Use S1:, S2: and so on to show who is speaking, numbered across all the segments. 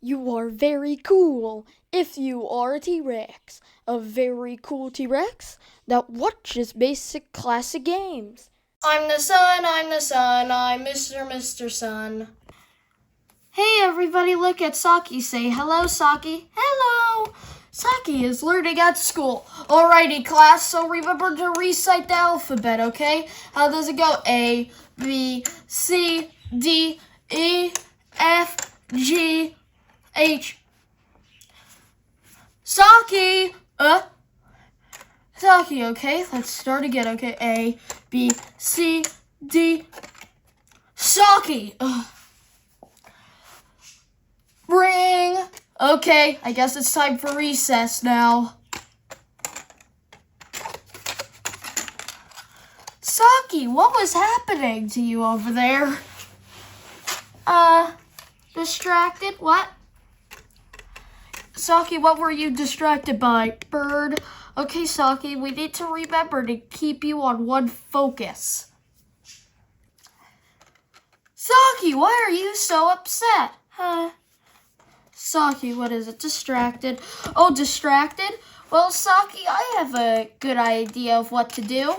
S1: You are very cool if you are a T-Rex. A very cool T-Rex that watches basic classic games. I'm the sun, I'm Mr. Sun. Hey everybody, look at Socky. Say hello, Socky. Hello! Socky is learning at school. Alrighty, class, so remember to recite the alphabet, okay? How does it go? A, B, C, D, E, F, G, H. Socky! Socky, okay? Let's start again, okay? A, B, C, D. Socky! Ring! Okay, I guess it's time for recess now. Socky, what was happening to you over there? Distracted? What? Socky, what were you distracted by? Bird? Okay, Socky, we need to remember to keep you on one focus. Socky, why are you so upset? Socky, what is it? Distracted. Oh, distracted? Well, Socky, I have a good idea of what to do.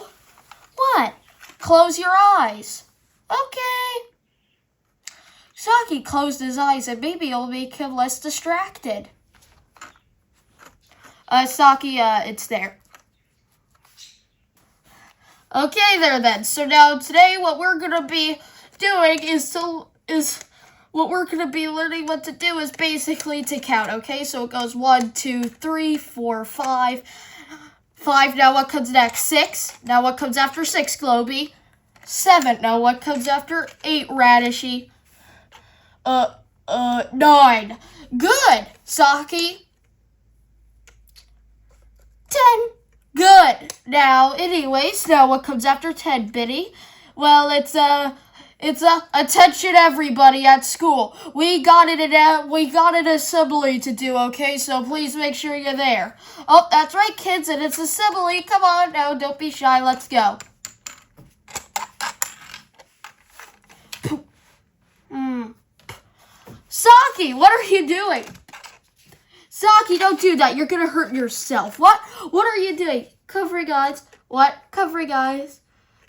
S1: What? Close your eyes. Okay. Socky closed his eyes and maybe it'll make him less distracted. Socky, it's there. Okay there then. So now today what we're gonna be doing what we're gonna be learning what to do is basically to count, okay? So it goes 1, 2, 3, 4, 5. 5, now what comes next? 6. Now what comes after 6, Globy? 7. Now what comes after 8, Radishy? 9. Good, Socky. 10. Good. Now what comes after 10, Biddy? Well, it's attention everybody at school. We got an assembly to do, okay? So please make sure you're there. Oh, that's right, kids, and it's assembly. Come on now, don't be shy. Let's go. Socky, what are you doing? Socky, don't do that. You're gonna hurt yourself. What? What are you doing? Covering eyes. What? Covering eyes.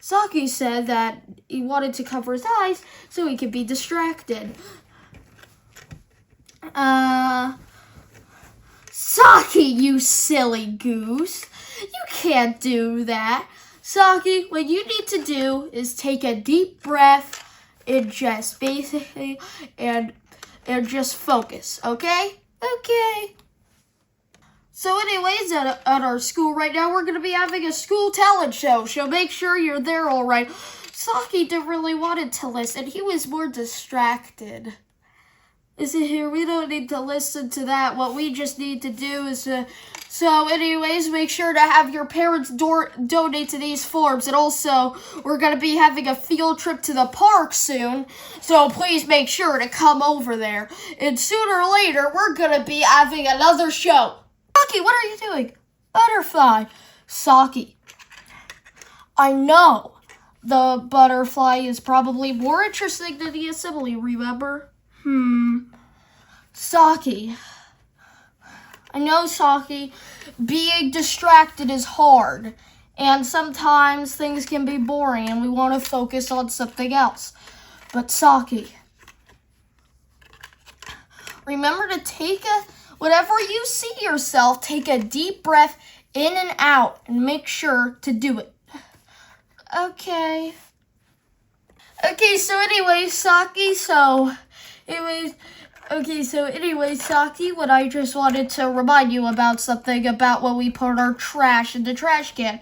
S1: Socky said that he wanted to cover his eyes so he could be distracted. Socky, you silly goose. You can't do that. Socky, what you need to do is take a deep breath and just basically and just focus, okay? Okay. So anyways, at our school right now, we're going to be having a school talent show. So make sure you're there, all right. Socky didn't really want to listen. He was more distracted. Is it here? We don't need to listen to that. What we just need to do is... So anyways, make sure to have your parents donate to these forms. And also, we're going to be having a field trip to the park soon. So please make sure to come over there. And sooner or later, we're going to be having another show. Socky, what are you doing? Butterfly. Socky. I know the butterfly is probably more interesting than the assembly, remember? Socky. I know, Socky. Being distracted is hard. And sometimes things can be boring and we want to focus on something else. But Socky, remember to whenever you see yourself, take a deep breath in and out and make sure to do it. Okay. Okay, so anyways, Socky, Socky, what I just wanted to remind you about something about when we put our trash in the trash can.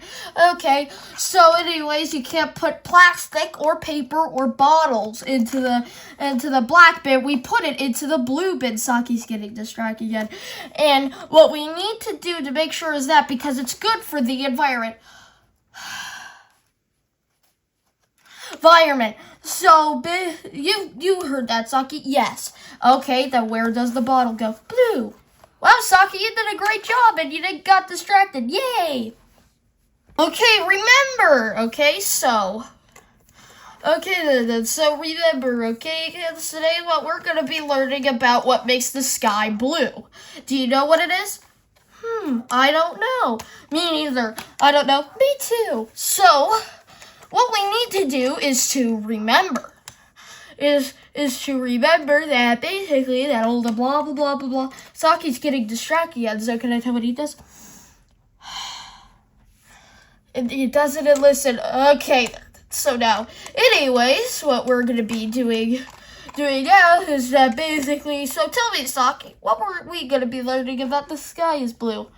S1: Okay, so anyways, you can't put plastic or paper or bottles into the black bin. We put it into the blue bin. Socky's getting distracted again. And what we need to do to make sure is that because it's good for the environment. So, you heard that, Socky? Yes. Okay, then where does the bottle go? Blue. Wow, Socky, you did a great job and you didn't got distracted. Yay! Okay, remember. Okay, so Okay then, so remember, okay, kids, today what we're going to be learning about what makes the sky blue. Do you know what it is? I don't know. Me neither. I don't know. Me too. So, what we need to do is to remember. Is to remember that basically that old blah, blah, blah, blah, blah. Socky's getting distracted again, so can I tell what he does? He doesn't listen. Okay, so now, anyways, what we're going to be doing now is that basically, so tell me, Socky, what were we going to be learning about the sky is blue?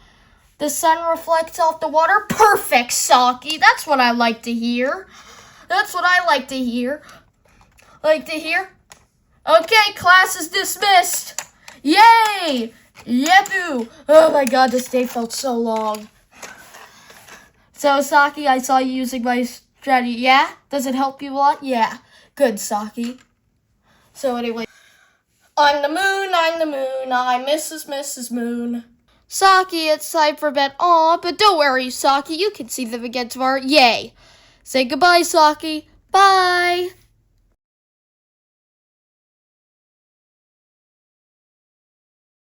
S1: The sun reflects off the water? Perfect, Socky. That's what I like to hear. That's what I like to hear. Like to hear? Okay, class is dismissed. Yay! Yahoo! Oh my god, this day felt so long. So, Socky, I saw you using my strategy. Yeah? Does it help you a lot? Yeah. Good, Socky. So anyway, I'm the moon, I'm Mrs. Moon. Socky, it's time for bed. Aw, but don't worry, Socky, you can see them again tomorrow. Yay. Say goodbye, Socky. Bye.